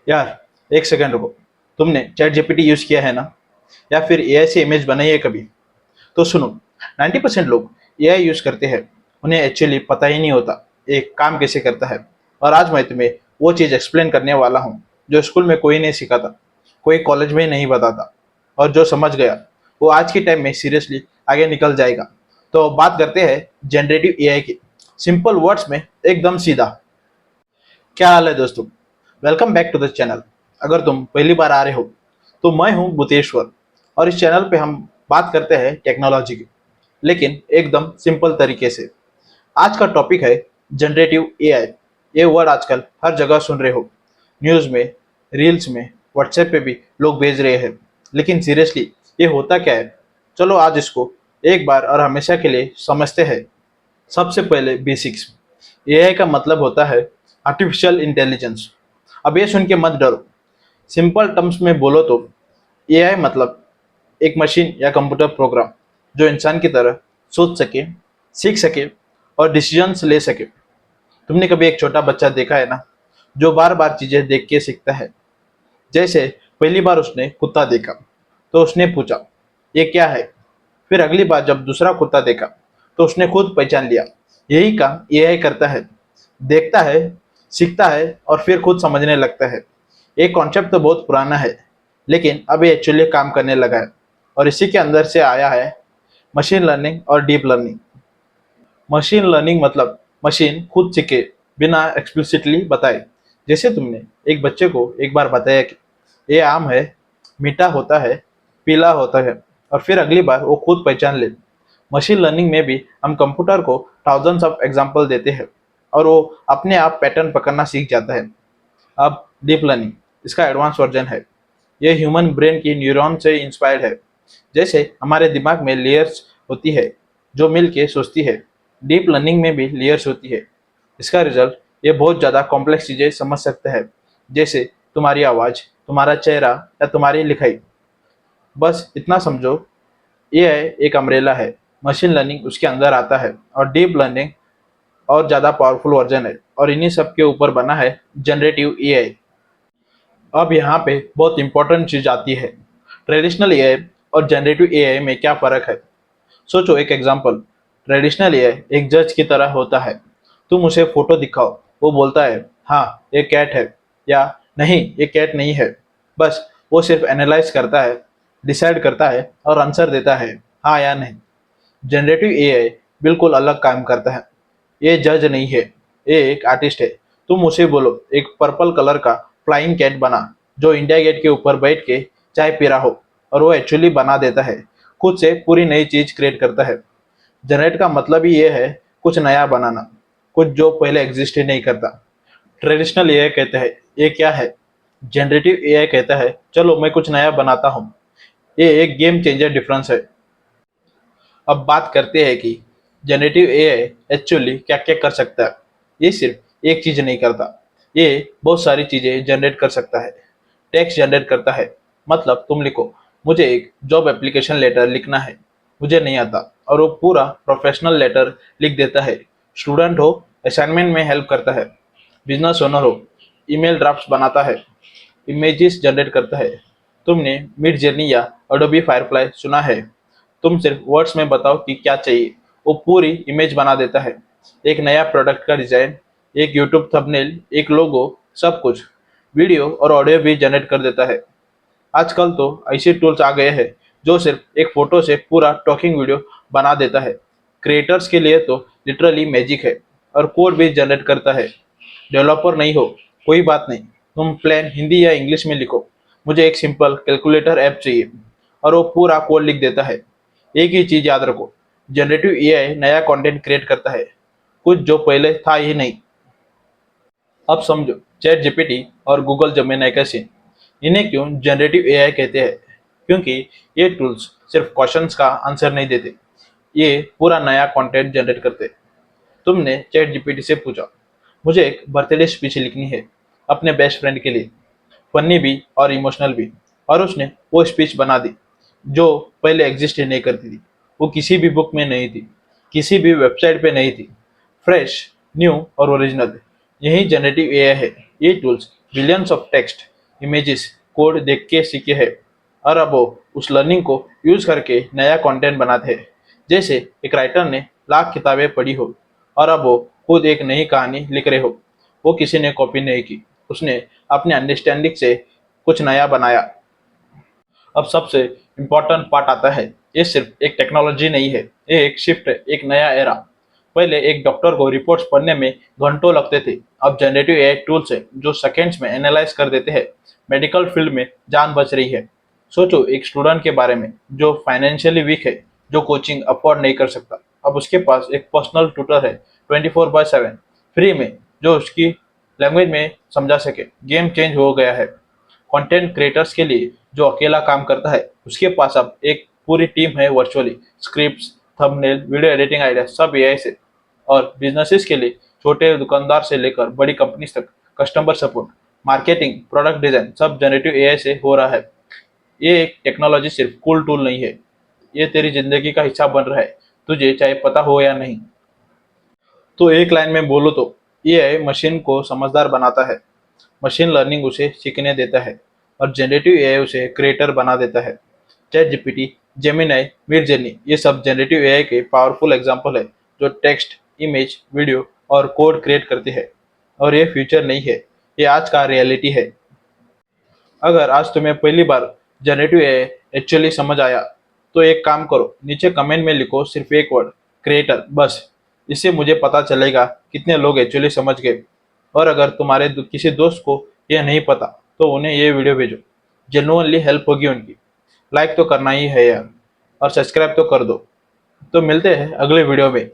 यार एक सेकंड रुको। तुमने चैट जीपीटी यूज किया है ना? या फिर एआई से इमेज बनाई है कभी? तो सुनो, 90% लोग एआई यूज करते हैं, उन्हें एक्चुअली पता ही नहीं होता एक काम कैसे करता है। और आज मैं तुम्हें वो चीज़ एक्सप्लेन करने वाला हूँ जो स्कूल में कोई नहीं सिखाता, कोई कॉलेज में नहीं बताता, और जो समझ गया वो आज के टाइम में सीरियसली आगे निकल जाएगा। तो बात करते हैं जनरेटिव एआई की, सिंपल वर्ड्स में, एकदम सीधा। क्या हाल है दोस्तों? Welcome back to the channel. अगर तुम पहली बार आ रहे हो तो मैं हूं भूतेश्वर, और इस चैनल पे हम बात करते हैं टेक्नोलॉजी की, लेकिन एकदम सिंपल तरीके से। आज का टॉपिक है जनरेटिव एआई। ये वर्ड आजकल हर जगह सुन रहे हो, न्यूज़ में, रील्स में, व्हाट्सएप पे भी लोग भेज रहे हैं। लेकिन सीरियसली ये होता क्या है? चलो आज इसको एक बार और हमेशा के लिए समझते हैं। सबसे पहले बेसिक्स। एआई का मतलब होता है आर्टिफिशियल इंटेलिजेंस। अब ये सुन के मत डरो। सिंपल टर्म्स में बोलो तो एआई मतलब एक मशीन या कंप्यूटर प्रोग्राम जो इंसान की तरह सोच सके, सीख सके और डिसीजंस ले सके। तुमने कभी एक छोटा बच्चा देखा है ना, जो बार बार चीजें देख के सीखता है? जैसे पहली बार उसने कुत्ता देखा तो उसने पूछा ये क्या है। फिर अगली बार जब दूसरा कुत्ता देखा तो उसने खुद पहचान लिया। यही काम एआई करता है, देखता है, सीखता है और फिर खुद समझने लगता है। ये कॉन्सेप्ट तो बहुत पुराना है, लेकिन अब ये एक्चुअली काम करने लगा है, और इसी के अंदर से आया है मशीन लर्निंग और डीप लर्निंग। मशीन लर्निंग मतलब मशीन खुद सीखे बिना एक्सप्लिसिटली बताए। जैसे तुमने एक बच्चे को एक बार बताया कि ये आम है, मीठा होता है, पीला होता है, और फिर अगली बार वो खुद पहचान ले। मशीन लर्निंग में भी हम कंप्यूटर को थाउजेंड्स ऑफ एग्जांपल देते हैं और वो अपने आप पैटर्न पकड़ना सीख जाता है। अब डीप लर्निंग इसका एडवांस वर्जन है। ये ह्यूमन ब्रेन की न्यूरॉन से इंस्पायर्ड है। जैसे हमारे दिमाग में लेयर्स होती है जो मिल के सोचती है, डीप लर्निंग में भी लेयर्स होती है। इसका रिजल्ट ये बहुत ज़्यादा कॉम्प्लेक्स चीज़ें समझ सकते हैं, जैसे तुम्हारी आवाज़, तुम्हारा चेहरा या तुम्हारी लिखाई। बस इतना समझो, ये है एक अम्ब्रेला है, मशीन लर्निंग उसके अंदर आता है, और डीप लर्निंग और ज़्यादा पावरफुल वर्जन है, और इन्हीं सब के ऊपर बना है जनरेटिव एआई। अब यहाँ पे बहुत इंपॉर्टेंट चीज आती है, ट्रेडिशनल एआई और जनरेटिव एआई में क्या फ़र्क है। सोचो एक एग्जांपल। ट्रेडिशनल एआई एक जज की तरह होता है। तुम उसे फोटो दिखाओ, वो बोलता है हाँ ये कैट है, या नहीं ये कैट नहीं है। बस वो सिर्फ एनालाइज करता है, डिसाइड करता है और आंसर देता है, हाँ या नहीं। जनरेटिव एआई बिल्कुल अलग काम करता है। ये जज नहीं है, ये एक आर्टिस्ट है। तुम उसे बोलो एक पर्पल कलर का फ्लाइंग कैट बना जो इंडिया गेट के ऊपर बैठ के चाय पी रहा हो, और वो एक्चुअली बना देता है, खुद से पूरी नई चीज क्रिएट करता है। जनरेट का मतलब ही ये है कुछ नया बनाना, कुछ जो पहले एग्जिस्ट ही नहीं करता। ट्रेडिशनल एआई कहते हैं ये क्या है, जनरेटिव एआई कहता है चलो मैं कुछ नया बनाता हूँ। ये एक गेम चेंजर डिफरेंस है। अब बात करते हैं कि जनरेटिव एआई एक्चुअली क्या क्या कर सकता है। ये सिर्फ एक चीज नहीं करता, ये बहुत सारी चीजें जनरेट कर सकता है। टेक्स्ट जनरेट करता है, मतलब तुम लिखो मुझे एक जॉब एप्लीकेशन लेटर लिखना है, मुझे नहीं आता, और वो पूरा प्रोफेशनल लेटर लिख देता है। स्टूडेंट हो, असाइनमेंट में हेल्प करता है। बिजनेस ओनर हो, ईमेल ड्राफ्ट्स बनाता है। इमेजेस जनरेट करता है। तुमने मिड जर्नी या अडोबी फायरफ्लाई सुना है? तुम सिर्फ वर्ड्स में बताओ कि क्या चाहिए, वो पूरी इमेज बना देता है। एक नया प्रोडक्ट का डिजाइन, एक यूट्यूब थंबनेल, एक लोगो, सब कुछ। वीडियो और ऑडियो भी जनरेट कर देता है। आजकल तो ऐसे टूल्स आ गए हैं जो सिर्फ एक फोटो से पूरा टॉकिंग वीडियो बना देता है। क्रिएटर्स के लिए तो लिटरली मैजिक है। और कोड भी जनरेट करता है। डेवलपर नहीं हो, कोई बात नहीं, तुम प्लेन हिंदी या इंग्लिश में लिखो मुझे एक सिंपल कैलकुलेटर ऐप चाहिए, और वो पूरा कोड लिख देता है। एक ही चीज याद रखो, जनरेटिव एआई नया कंटेंट क्रिएट करता है, कुछ जो पहले था ही नहीं। अब समझो चैट जीपीटी और गूगल जेमिनी का सीन। इन्हें क्यों जनरेटिव एआई कहते हैं? क्योंकि ये टूल्स सिर्फ क्वेश्चंस का आंसर नहीं देते, ये पूरा नया कंटेंट जनरेट करते। तुमने चैट जीपीटी से पूछा मुझे एक बर्थडे स्पीच लिखनी है अपने बेस्ट फ्रेंड के लिए, फनी भी और इमोशनल भी, और उसने वो स्पीच बना दी जो पहले एग्जिस्ट ही नहीं करती थी। वो किसी भी बुक में नहीं थी, किसी भी वेबसाइट पे नहीं थी, फ्रेश, न्यू और ओरिजिनल। यही जनरेटिव एआई है। ये tools billions of text images, code देख के सीखे हैं और अब वो उस लर्निंग को यूज करके नया कंटेंट बनाते हैं। जैसे एक राइटर ने लाख किताबें पढ़ी हो और अब वो खुद एक नई कहानी लिख रहे हो। वो किसी ने कॉपी नहीं की, उसने अपने अंडरस्टैंडिंग से कुछ नया बनाया। अब सबसे इम्पोर्टेंट पार्ट आता है, ये सिर्फ एक टेक्नोलॉजी नहीं है, ये एक शिफ्ट है, एक नया एरा। पहले एक डॉक्टर को रिपोर्ट्स पढ़ने में घंटों लगते थे, अब जनरेटिव एआई टूल्स है जो सेकेंड्स में एनालाइज कर देते हैं। मेडिकल फील्ड में जान बच रही है। सोचो एक स्टूडेंट के बारे में जो फाइनेंशियली वीक है, जो कोचिंग अफोर्ड नहीं कर सकता, अब उसके पास एक पर्सनल ट्यूटर है 24/7 फ्री में, जो उसकी लैंग्वेज में समझा सके। गेम चेंज हो गया है। कंटेंट क्रिएटर्स के लिए जो अकेला काम करता है, उसके पास अब एक पूरी टीम है virtually. Scripts, thumbnail, video editing idea सब एआई से। और बिजनेसेस के लिए छोटे दुकानदार से लेकर बड़ी कंपनीज तक customer support, marketing, product design सब जनरेटिव एआई से हो रहा है। ये एक टेक्नोलॉजी सिर्फ कूल टूल नहीं है, ये तेरी जिंदगी का हिस्सा बन रहा है, तुझे चाहे पता हो या नहीं। तो एक लाइन में बोलो तो एआई मशीन को समझदार बनाता है, मशीन लर्निंग उसे सीखने देता है और जनरेटिव एआई उसे क्रिएटर बना देता है। Chat GPT, Gemini, mid journey ये सब जनरेटिव एआई के पावरफुल एग्जांपल है जो टेक्स्ट, इमेज, वीडियो और कोड क्रिएट करते हैं। और ये फ्यूचर नहीं है, ये आज का रियलिटी है। अगर आज तुम्हें पहली बार जनरेटिव एआई एक्चुअली समझ आया, तो एक काम करो, नीचे कमेंट में लिखो सिर्फ एक वर्ड, क्रिएटर, बस। इससे मुझे पता चलेगा कितने लोग एक्चुअली समझ गए। और अगर तुम्हारे किसी दोस्त को यह नहीं पता, तो उन्हें ये वीडियो भेजो, जेन्युइनली हेल्प होगी उनकी। लाइक तो करना ही है यार, और सब्सक्राइब तो कर दो। तो मिलते हैं अगले वीडियो में।